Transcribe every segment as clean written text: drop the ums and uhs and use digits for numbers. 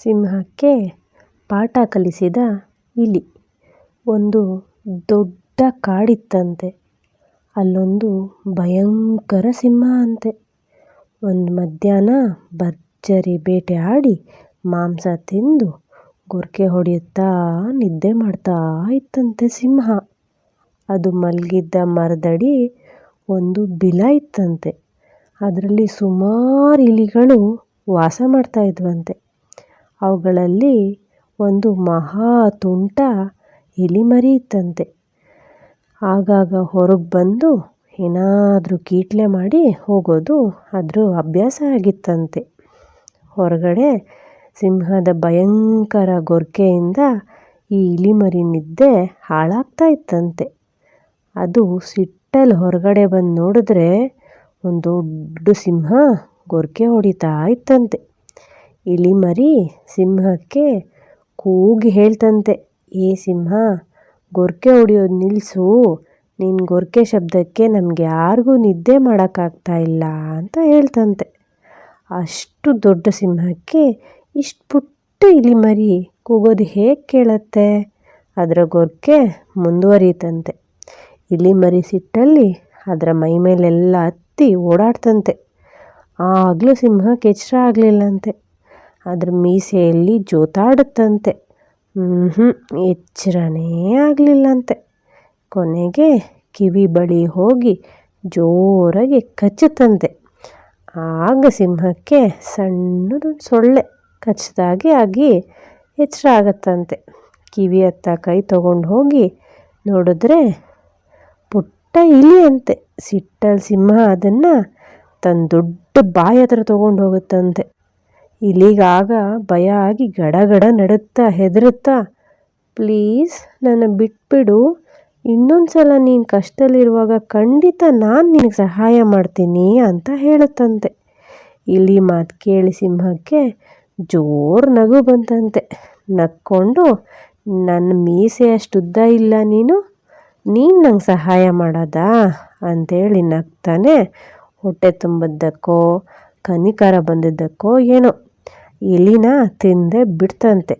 ಸಿಂಹಕ್ಕೆ ಪಾಠ ಕಲಿಸಿದ ಇಲಿ. ಒಂದು ದೊಡ್ಡ ಕಾಡಿತ್ತಂತೆ. ಅಲ್ಲೊಂದು ಭಯಂಕರ ಸಿಂಹ ಅಂತೆ. ಒಂದು ಮಧ್ಯಾಹ್ನ ಭರ್ಜರಿ ಬೇಟೆ ಆಡಿ ಮಾಂಸ ತಿಂದು ಗೊರಕೆ ಹೊಡೆಯುತ್ತಾ ನಿದ್ದೆ ಮಾಡ್ತಾ ಇತ್ತಂತೆ ಸಿಂಹ. ಅದು ಮಲಗಿದ್ದ ಮರದಡಿ ಒಂದು ಬಿಲ ಇತ್ತಂತೆ. ಅದರಲ್ಲಿ ಸುಮಾರು ಇಲಿಗಳು ವಾಸ ಮಾಡ್ತಾ ಇದ್ವಂತೆ. ಅವುಗಳಲ್ಲಿ ಒಂದು ಮಹಾ ತುಂಟ ಇಲಿಮರಿ ಇತ್ತಂತೆ. ಆಗಾಗ ಹೊರಗೆ ಬಂದು ಏನಾದರೂ ಕೀಟ್ಲೆ ಮಾಡಿ ಹೋಗೋದು ಅದ್ರ ಅಭ್ಯಾಸ ಆಗಿತ್ತಂತೆ. ಹೊರಗಡೆ ಸಿಂಹದ ಭಯಂಕರ ಗೊರಕೆಯಿಂದ ಈ ಇಲಿಮರಿ ನಿದ್ದೆ ಹಾಳಾಗ್ತಾ ಇತ್ತಂತೆ. ಅದು ಸಿಟ್ಟಲ್ಲಿ ಹೊರಗಡೆ ಬಂದು ನೋಡಿದ್ರೆ ಒಂದು ದೊಡ್ಡ ಸಿಂಹ ಗೊರಕೆ ಹೊಡಿತಾ ಇತ್ತಂತೆ. ಇಲಿಮರಿ ಸಿಂಹಕ್ಕೆ ಕೂಗಿ ಹೇಳ್ತಂತೆ, ಏ ಸಿಂಹ, ಗೊರಕೆ ಹೊಡಿಯೋದು ನಿಲ್ಲಿಸು, ನಿನ್ನ ಗೊರಕೆ ಶಬ್ದಕ್ಕೆ ನಮ್ಗೆ ಯಾರಿಗೂ ನಿದ್ದೆ ಮಾಡೋಕ್ಕಾಗ್ತಾ ಇಲ್ಲ ಅಂತ ಹೇಳ್ತಂತೆ. ಅಷ್ಟು ದೊಡ್ಡ ಸಿಂಹಕ್ಕೆ ಇಷ್ಟು ಪುಟ್ಟ ಇಲಿಮರಿ ಕೂಗೋದು ಹೇಗೆ ಕೇಳತ್ತೆ? ಅದರ ಗೊರಕೆ ಮುಂದುವರಿತಂತೆ. ಇಲಿಮರಿ ಸಿಟ್ಟಲ್ಲಿ ಅದರ ಮೈ ಮೇಲೆಲ್ಲ ಹತ್ತಿ ಓಡಾಡ್ತಂತೆ. ಆಗಲೂ ಸಿಂಹಕ್ಕೆ ಎಚ್ಚರ ಆಗಲಿಲ್ಲಂತೆ. ಅದ್ರ ಮೀಸೆಯಲ್ಲಿ ಜೋತಾಡುತ್ತಂತೆ. ಎಚ್ಚರನೇ ಆಗಲಿಲ್ಲಂತೆ. ಕೊನೆಗೆ ಕಿವಿ ಬಳಿ ಹೋಗಿ ಜೋರಾಗಿ ಕಚ್ಚುತ್ತಂತೆ. ಆಗ ಸಿಂಹಕ್ಕೆ ಸಣ್ಣದೊಂದು ಸೊಳ್ಳೆ ಕಚ್ಚಿದಾಗೆ ಆಗಿ ಎಚ್ಚರ ಆಗತ್ತಂತೆ. ಕಿವಿ ಹತ್ತ ಕೈ ತಗೊಂಡು ಹೋಗಿ ನೋಡಿದ್ರೆ ಪುಟ್ಟ ಇಲಿ ಅಂತೆ. ಸಿಟ್ಟಲ್ಲಿ ಸಿಂಹ ಅದನ್ನು ತನ್ನ ದೊಡ್ಡ ಬಾಯಿ ಹತ್ರ ತೊಗೊಂಡು ಹೋಗುತ್ತಂತೆ. ಇಲಿಗಾಗ ಭಯ ಆಗಿ ಗಡಗಡ ನಡುತ್ತಾ ಹೆದರುತ್ತಾ, ಪ್ಲೀಸ್ ನನ್ನ ಬಿಟ್ಬಿಡು, ಇನ್ನೊಂದು ಸಲ ನೀನು ಕಷ್ಟದಲ್ಲಿರುವಾಗ ಖಂಡಿತ ನಾನು ನಿನಗೆ ಸಹಾಯ ಮಾಡ್ತೀನಿ ಅಂತ ಹೇಳುತ್ತಂತೆ. ಇಲಿ ಮಾತು ಕೇಳಿ ಸಿಂಹಕ್ಕೆ ಜೋರು ನಗು ಬಂತಂತೆ. ನಕ್ಕೊಂಡು, ನನ್ನ ಮೀಸೆ ಅಷ್ಟು ಉದ್ದ ಇಲ್ಲ ನೀನು ನಂಗೆ ಸಹಾಯ ಮಾಡೋದಾ ಅಂಥೇಳಿ ನಗ್ತಾನೆ ಹೊಟ್ಟೆ ತುಂಬಿದ್ದಕ್ಕೋ ಕನಿಕರ ಬಂದಿದ್ದಕ್ಕೋ ಏನೋ ಇಲಿನ ತಿಂದೆ ಬಿಡ್ತಂತೆ.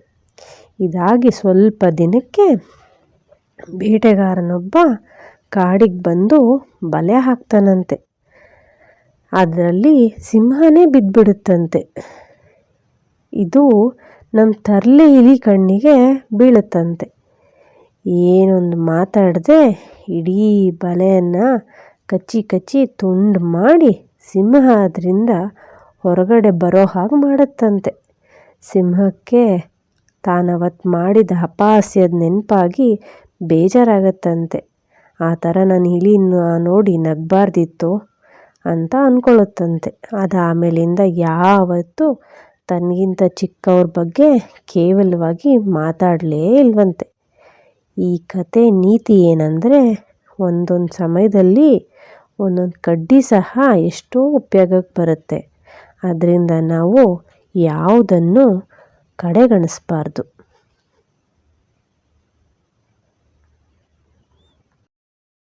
ಇದಾಗಿ ಸ್ವಲ್ಪ ದಿನಕ್ಕೆ ಬೇಟೆಗಾರನೊಬ್ಬ ಕಾಡಿಗೆ ಬಂದು ಬಲೆ ಹಾಕ್ತಾನಂತೆ. ಅದರಲ್ಲಿ ಸಿಂಹನೇ ಬಿದ್ದುಬಿಡುತ್ತಂತೆ. ಇದು ನಮ್ಮ ತರ್ಲೆ ಇಲಿ ಕಣ್ಣಿಗೆ ಬೀಳುತ್ತಂತೆ. ಏನೊಂದು ಮಾತಾಡದೆ ಇಡೀ ಬಲೆಯನ್ನು ಕಚ್ಚಿ ಕಚ್ಚಿ ತುಂಡು ಮಾಡಿ ಸಿಂಹ ಅದರಿಂದ ಹೊರಗಡೆ ಬರೋ ಹಾಗೆ ಮಾಡುತ್ತಂತೆ. ಸಿಂಹಕ್ಕೆ ತಾನವತ್ತು ಮಾಡಿದ ಅಪಹಾಸ್ಯದ ನೆನಪಾಗಿ ಬೇಜಾರಾಗತ್ತಂತೆ. ಆ ಥರ ನಾನು ಇಲಿನ ನೋಡಿ ನಗಬಾರ್ದಿತ್ತು ಅಂತ ಅಂದ್ಕೊಳ್ಳುತ್ತಂತೆ. ಅದು ಆಮೇಲಿಂದ ಯಾವತ್ತೂ ತನಗಿಂತ ಚಿಕ್ಕವ್ರ ಬಗ್ಗೆ ಕೇವಲವಾಗಿ ಮಾತಾಡಲೇ ಇಲ್ವಂತೆ. ಈ ಕತೆ ನೀತಿ ಏನಂದರೆ, ಒಂದೊಂದು ಸಮಯದಲ್ಲಿ ಒಂದೊಂದು ಕಡ್ಡಿ ಸಹ ಎಷ್ಟೋ ಉಪಯೋಗಕ್ಕೆ ಬರುತ್ತೆ. ಅದರಿಂದ ನಾವು ಯಾವುದನ್ನು ಕಡೆಗಣಿಸಬಾರ್ದು.